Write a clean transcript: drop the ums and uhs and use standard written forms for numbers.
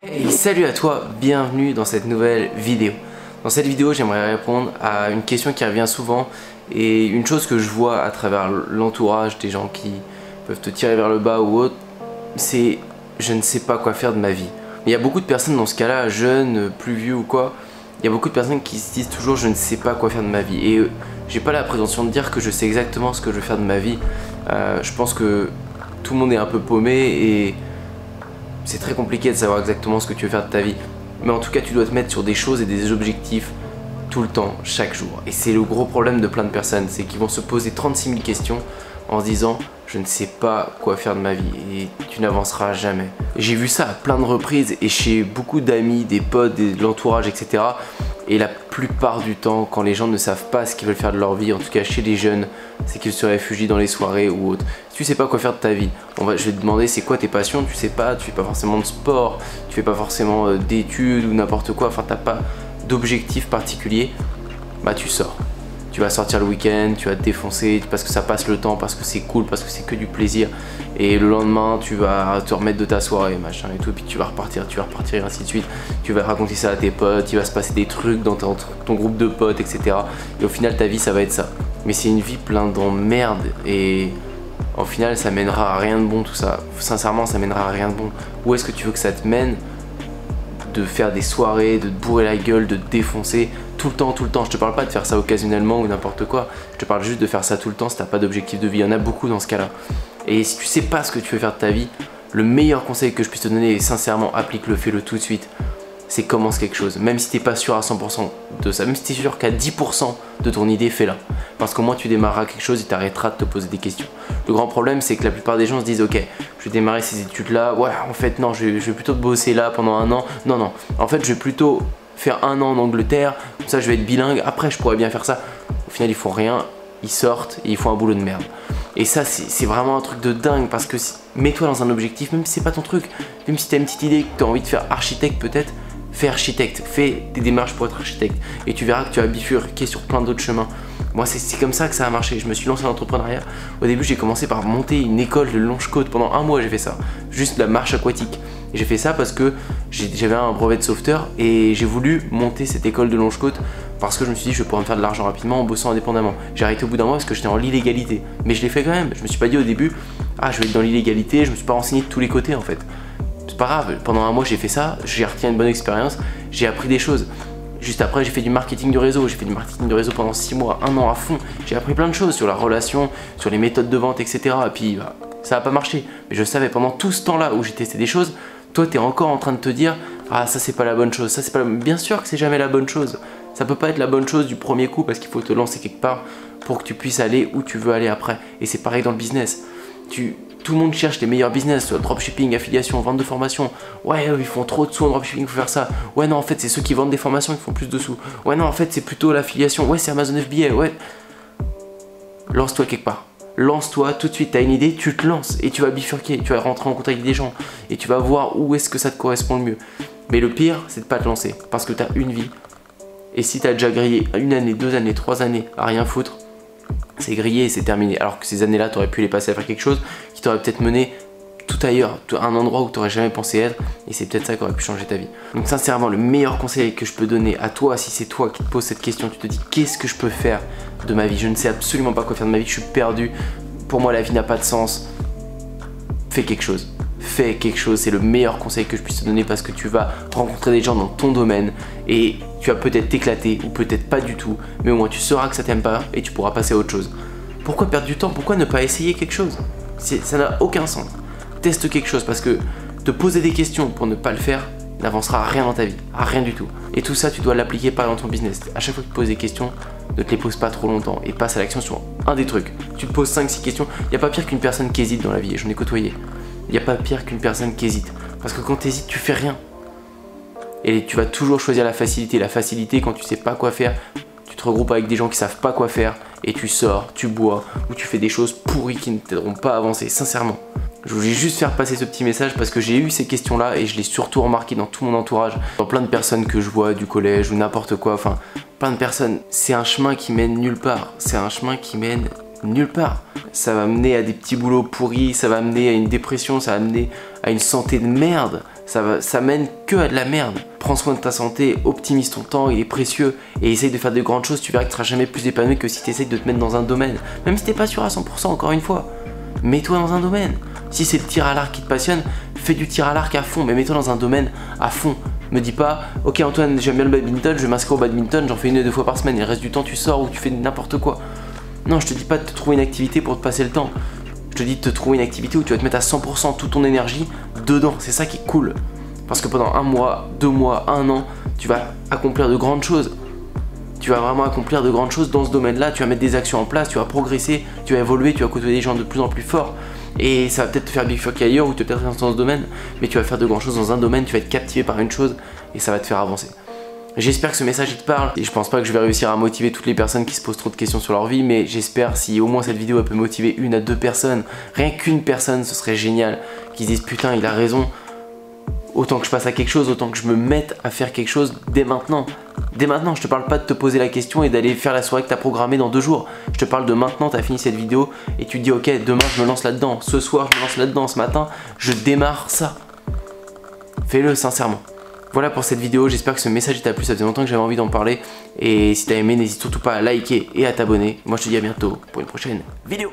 Hey, salut à toi, bienvenue dans cette nouvelle vidéo. Dans cette vidéo, j'aimerais répondre à une question qui revient souvent et une chose que je vois à travers l'entourage des gens qui peuvent te tirer vers le bas ou autre, c'est je ne sais pas quoi faire de ma vie. Il y a beaucoup de personnes dans ce cas-là, jeunes, plus vieux ou quoi, il y a beaucoup de personnes qui se disent toujours je ne sais pas quoi faire de ma vie. Et j'ai pas la prétention de dire que je sais exactement ce que je veux faire de ma vie. Je pense que tout le monde est un peu paumé et c'est très compliqué de savoir exactement ce que tu veux faire de ta vie. Mais en tout cas, tu dois te mettre sur des choses et des objectifs tout le temps, chaque jour. Et c'est le gros problème de plein de personnes, c'est qu'ils vont se poser 36 000 questions en se disant je ne sais pas quoi faire de ma vie et tu n'avanceras jamais. J'ai vu ça à plein de reprises et chez beaucoup d'amis, des potes, de l'entourage, etc. Et la plupart du temps, quand les gens ne savent pas ce qu'ils veulent faire de leur vie, en tout cas chez les jeunes, c'est qu'ils se réfugient dans les soirées ou autres. Si tu sais pas quoi faire de ta vie, je vais te demander c'est quoi tes passions, tu sais pas, tu fais pas forcément de sport, tu fais pas forcément d'études ou n'importe quoi, enfin t'as pas d'objectif particulier, bah tu sors. Tu vas sortir le week-end, tu vas te défoncer parce que ça passe le temps, parce que c'est cool, parce que c'est que du plaisir. Et le lendemain, tu vas te remettre de ta soirée, machin et tout, puis tu vas repartir et ainsi de suite. Tu vas raconter ça à tes potes, il va se passer des trucs dans ton groupe de potes, etc. Et au final, ta vie, ça va être ça. Mais c'est une vie pleine d'emmerdes et au final, ça mènera à rien de bon tout ça. Sincèrement, ça mènera à rien de bon. Où est-ce que tu veux que ça te mène ? De faire des soirées, de te bourrer la gueule, de te défoncer tout le temps. Je te parle pas de faire ça occasionnellement ou n'importe quoi. Je te parle juste de faire ça tout le temps si t'as pas d'objectif de vie. Il y en a beaucoup dans ce cas-là. Et si tu sais pas ce que tu veux faire de ta vie, le meilleur conseil que je puisse te donner, et sincèrement applique-le, fais-le tout de suite, c'est commence quelque chose. Même si t'es pas sûr à 100% de ça, même si t'es sûr qu'à 10% de ton idée, fais-la. Parce qu'au moins tu démarreras quelque chose et t'arrêteras de te poser des questions. Le grand problème, c'est que la plupart des gens se disent ok, je vais démarrer ces études-là, ouais, en fait non, je vais plutôt bosser là pendant un an. Non, en fait je vais plutôt faire un an en Angleterre, comme ça je vais être bilingue, après je pourrais bien faire ça. Au final ils font rien, ils sortent et ils font un boulot de merde. Et ça c'est vraiment un truc de dingue parce que mets-toi dans un objectif, même si c'est pas ton truc, même si t'as une petite idée, que t'as envie de faire architecte peut-être, fais architecte, fais des démarches pour être architecte et tu verras que tu vas bifurquer sur plein d'autres chemins. Moi c'est comme ça que ça a marché, je me suis lancé dans l'entrepreneuriat. Au début j'ai commencé par monter une école de longe-côte, pendant un mois j'ai fait ça, juste de la marche aquatique. Et j'ai fait ça parce que j'avais un brevet de sauveteur et j'ai voulu monter cette école de longe-côte parce que je me suis dit je pourrais me faire de l'argent rapidement en bossant indépendamment. J'ai arrêté au bout d'un mois parce que j'étais en l'illégalité, mais je l'ai fait quand même. Je me suis pas dit au début ah je vais être dans l'illégalité, je me suis pas renseigné de tous les côtés en fait. C'est pas grave, pendant un mois j'ai fait ça, j'ai retiré une bonne expérience, j'ai appris des choses. Juste après j'ai fait du marketing de réseau, j'ai fait du marketing de réseau pendant 6 mois, 1 an à fond. J'ai appris plein de choses sur la relation, sur les méthodes de vente, etc. Et puis bah, ça n'a pas marché. Mais je savais pendant tout ce temps-là où j'ai testé des choses, toi t'es encore en train de te dire ah ça c'est pas la bonne chose, ça c'est pas la... Bien sûr que c'est jamais la bonne chose. Ça peut pas être la bonne chose du premier coup parce qu'il faut te lancer quelque part pour que tu puisses aller où tu veux aller après. Et c'est pareil dans le business. Tout le monde cherche les meilleurs business, dropshipping, affiliation, vente de formation. Ouais, ils font trop de sous en dropshipping, il faut faire ça. Ouais, non, en fait, c'est ceux qui vendent des formations qui font plus de sous. Ouais, non, en fait, c'est plutôt l'affiliation. Ouais, c'est Amazon FBA. Ouais. Lance-toi quelque part. Lance-toi tout de suite. Tu as une idée, tu te lances et tu vas bifurquer. Tu vas rentrer en contact avec des gens et tu vas voir où est-ce que ça te correspond le mieux. Mais le pire, c'est de pas te lancer parce que tu as une vie. Et si tu as déjà grillé 1 année, 2 années, 3 années à rien foutre, c'est grillé et c'est terminé. Alors que ces années-là, tu aurais pu les passer à faire quelque chose qui t'aurait peut-être mené tout ailleurs, à un endroit où tu n'aurais jamais pensé être. Et c'est peut-être ça qui aurait pu changer ta vie. Donc sincèrement, le meilleur conseil que je peux donner à toi, si c'est toi qui te poses cette question, tu te dis qu'est-ce que je peux faire de ma vie? Je ne sais absolument pas quoi faire de ma vie, je suis perdu. Pour moi, la vie n'a pas de sens. Fais quelque chose. Fais quelque chose, c'est le meilleur conseil que je puisse te donner parce que tu vas rencontrer des gens dans ton domaine et tu vas peut-être t'éclater ou peut-être pas du tout, mais au moins tu sauras que ça t'aime pas et tu pourras passer à autre chose. Pourquoi perdre du temps? Pourquoi ne pas essayer quelque chose? Ça n'a aucun sens. Teste quelque chose parce que te poser des questions pour ne pas le faire n'avancera à rien dans ta vie, à rien du tout. Et tout ça, tu dois l'appliquer pas dans ton business. À chaque fois que tu te poses des questions, ne te les pose pas trop longtemps et passe à l'action sur un des trucs. Tu te poses 5-6 questions, il n'y a pas pire qu'une personne qui hésite dans la vie et j'en ai côtoyé. Il n'y a pas pire qu'une personne qui hésite. Parce que quand tu hésites, tu fais rien. Et tu vas toujours choisir la facilité. La facilité, quand tu sais pas quoi faire, tu te regroupes avec des gens qui savent pas quoi faire et tu sors, tu bois ou tu fais des choses pourries qui ne t'aideront pas à avancer, sincèrement. Je voulais juste faire passer ce petit message parce que j'ai eu ces questions-là et je l'ai surtout remarqué dans tout mon entourage, dans plein de personnes que je vois du collège ou n'importe quoi, enfin plein de personnes. C'est un chemin qui mène nulle part. C'est un chemin qui mène nulle part. Ça va mener à des petits boulots pourris, ça va mener à une dépression, ça va mener à une santé de merde. ça mène que à de la merde. Prends soin de ta santé, optimise ton temps, il est précieux, et essaye de faire de grandes choses, tu verras que tu seras jamais plus épanoui que si tu essayes de te mettre dans un domaine. Même si t'es pas sûr à 100%, encore une fois, mets-toi dans un domaine. Si c'est le tir à l'arc qui te passionne, fais du tir à l'arc à fond, mais mets-toi dans un domaine à fond. Me dis pas, ok Antoine, j'aime bien le badminton, je vais m'inscrire au badminton, j'en fais 1 ou 2 fois par semaine, et le reste du temps tu sors ou tu fais n'importe quoi. Non, je te dis pas de te trouver une activité pour te passer le temps. Je te dis de te trouver une activité où tu vas te mettre à 100% toute ton énergie dedans, c'est ça qui est cool. Parce que pendant 1 mois, 2 mois, 1 an, tu vas accomplir de grandes choses. Tu vas vraiment accomplir de grandes choses dans ce domaine-là, tu vas mettre des actions en place, tu vas progresser, tu vas évoluer, tu vas côtoyer des gens de plus en plus forts. Et ça va peut-être te faire bifurquer ailleurs ou te peut-être rester dans ce domaine, mais tu vas faire de grandes choses dans un domaine, tu vas être captivé par une chose et ça va te faire avancer. J'espère que ce message il te parle et je pense pas que je vais réussir à motiver toutes les personnes qui se posent trop de questions sur leur vie, mais j'espère si au moins cette vidéo elle peut motiver 1 à 2 personnes, rien qu'une personne, ce serait génial, qui se disent putain il a raison, autant que je passe à quelque chose, autant que je me mette à faire quelque chose dès maintenant. Dès maintenant, je te parle pas de te poser la question et d'aller faire la soirée que tu as programmée dans 2 jours. Je te parle de maintenant, tu as fini cette vidéo et tu te dis ok, demain je me lance là-dedans, ce soir je me lance là-dedans, ce matin je démarre ça. Fais-le sincèrement. Voilà pour cette vidéo, j'espère que ce message t'a plu, ça faisait longtemps que j'avais envie d'en parler. Et si t'as aimé, n'hésite surtout pas à liker et à t'abonner. Moi je te dis à bientôt pour une prochaine vidéo.